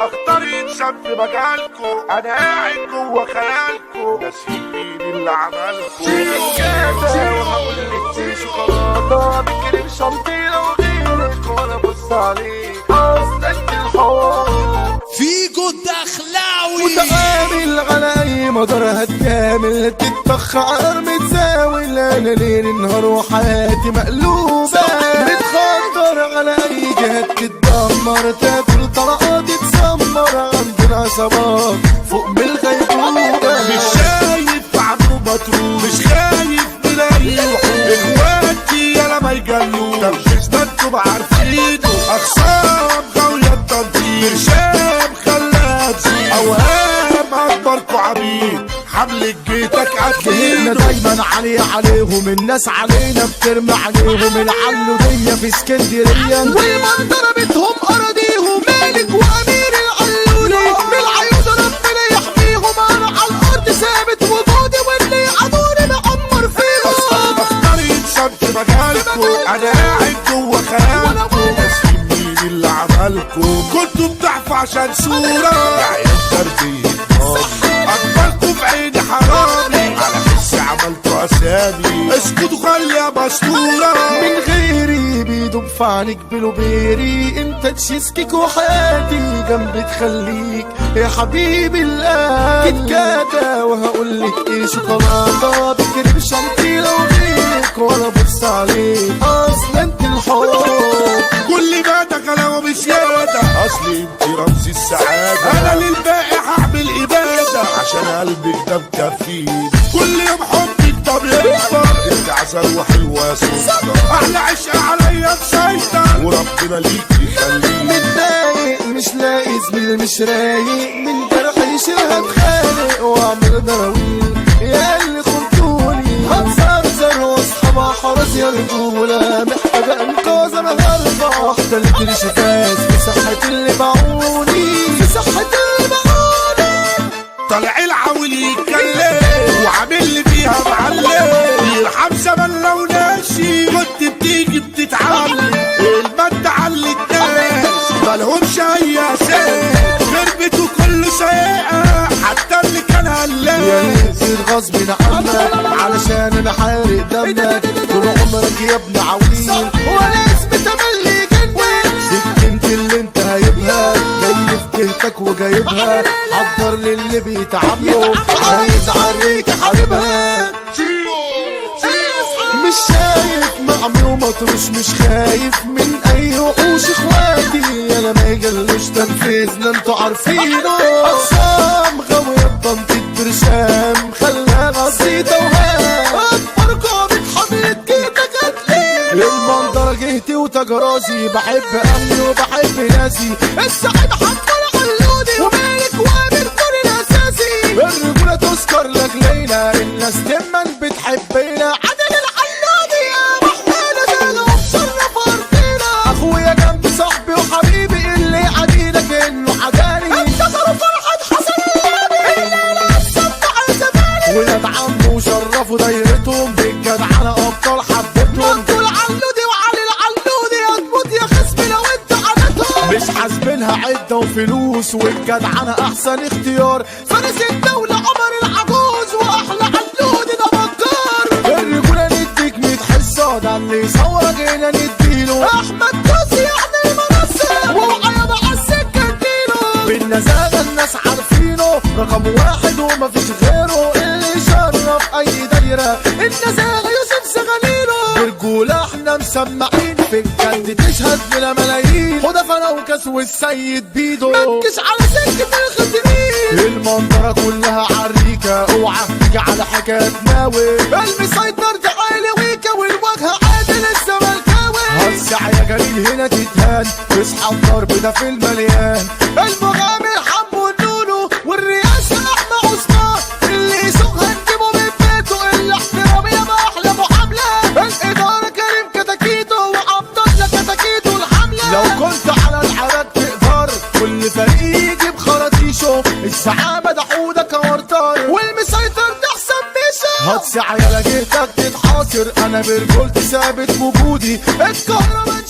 اختار انسان في مجالكو، انا قاعد جوه خيالكو، ناسين مين اللي عملكو. وهقول لك في شوكولاته بكريم شانتيه وغيرك، وانا بص عليك اصل انت الحب. فيجو الدخلاوي متعامل على اي مدار هتكامل، تتطخ عار متزاول، انا ليل نهار وحياتي مقلوبة، متخطر على اي جهة تتدمر، تاكل طلقات تتسمر، عندنا عصابات فوق من الغيبوبة. مش شايف عنه مطروح، مش خايف بلاقي وحوش، اخواتي يالا ما يجلوش، طب جسنا انتم عارفينه، اخصام غاوية التنطير، شام خلاها تزيد، اوهام اكبركوا عبيد، حملة جيتك جهلنا اكيد. دايما عليهم، الناس علينا بترمي عليهم، العلودية في اسكندرية والمنطقة بتهم اراضيهم، مالك وامير العلولي بالعيون ربنا يحميهم، انا على الارض ثابت وجودي، واللي يعادوني بعمر فيهم. اختار انسان في مجالكو، انا قاعد جوه خيالكو، ناسين مين اللي عملكو. كنتوا بتحفوا عشان صورة يا عيال تربية اكبركوا في عيني حرامي، على حسي عملتوا اسامي، اسكتوا خليها مستورة. من غيري بيدوب في عينيك بلوبيري، انت تشيسكيك وحياتي جنبي تخليك يا حبيبي القلب. كتكاتا وهقولك ايه شوكولاتة بكريم شانتيه وغيرك، وانا بص عليك اصل انت الحب. كل ما دخلوا بزيادة، اصلي انت رمز السعادة، انا للباقي هعمل ابادة، عشان قلبك ده مكفيني، كل يوم حبك طب يكبر، انت عسل وحلوة سلطة، احلى عشق عليا مسيطر، وربنا ليك يخليك. متضايق مش لاقي زميل مش رايق، من جرحي شيلها اتخانق واعمل دراويل، يا اللي خنتوني هتزرزر واصحى مع حرس يا رجولة، محتاجة انقاذ انا هرجع، واحدة اللي ترشفاز في صحة اللي باعوني، في صحة اللي باعوني. طالع العول يتكلم وعامل لي فيها معلم، يرحم زمن لو ناسي، كنت بتيجي بتتعلم، المادة على الناس مالهمش اي اساس، خربت وكل سايقة حتى اللي كان يا هلاس. يقتل غصب عنك علشان انا حارق دمك، طول عمرك يا ابن عويل وانا اسمي تملي جنبك، سكنت اللي انت هايبها جاي في جهتك وجايبها، حضر للي بيتعاملوا عايز اعريك حبيبها. مش شايف معمي ومطروش، مش خايف من اي وحوش، اخواتي انا ما يجلوش تنفيذنا انتوا عارفينه، اقسام غاوية بنطيط برشام خلاها بسيطة وهام، اكبر قامت حملة جيتك هتلاقي المنظرة جهتي وتجراسي، بحب امني وبحب ناسي، السعيد حمد علودي ومالك وامر دور الاساسي، الرجولة تذكر لك ليلى، الناس دايما بتحبنا، عدل العلودي يا محمد زالوا بشرف ارضنا، اخويا جنب صاحبي وحبيبي اللي عديلك انه عداني، انتصروا فرحة حسن الليبي اللي لابسط على زماني، ولاد عمه وشرفوا دايرتهم بالجدعنة ابطال حبتهم، دول علودي وعلي العلودي هتموت يا خصمي لو انت عدتهم، مش حاسبينها عدة وفلوس، والجدعنة احسن اختيار، فارس الدولة عمر العجوز واحلى علودي ده بكار، الرجولة نديك 100 حصة، ده اللي يصورك هنا نديله، احمد كوسي يعني المنصة، ووعيا مع السكة نديله، بالنزاهة الناس عارفينه رقم واحد ومفيش غيره، اللي يشرف اي دايرة النزاهة يوسف سغالينه، برجولة احنا مسمعين في الجد تشهد بلا ملايين، خدف انا وكاس والسيد بيدو، مكش على سكة الخدمين، المنظرة كلها عريكة، اوعى تيجي على حكاية ناوي، المسيطر ده عالي ويكا والوجه عادل الزملكاوي، هالساعة يا جليل هنا تتهان، اصحى الضرب ده في المليان، المغامر حمو النونو والرئاسة احمى عثمان، اللي يسوقها نجيبه من بيته، الاحترامية بأحلى معاملة، الإدارة كريم كتاكيتو وعبد الله كتاكيتو الحملة، لو كنت على الحرات تقدر كل فريق يجيب خراطيشه، الزعامة ده حودة كورتار، والمسيطر ده حسام بيشا، هتسعى يا لجيتك تتحاصر، انا برجولتي ثابت وجودي، الكهرباء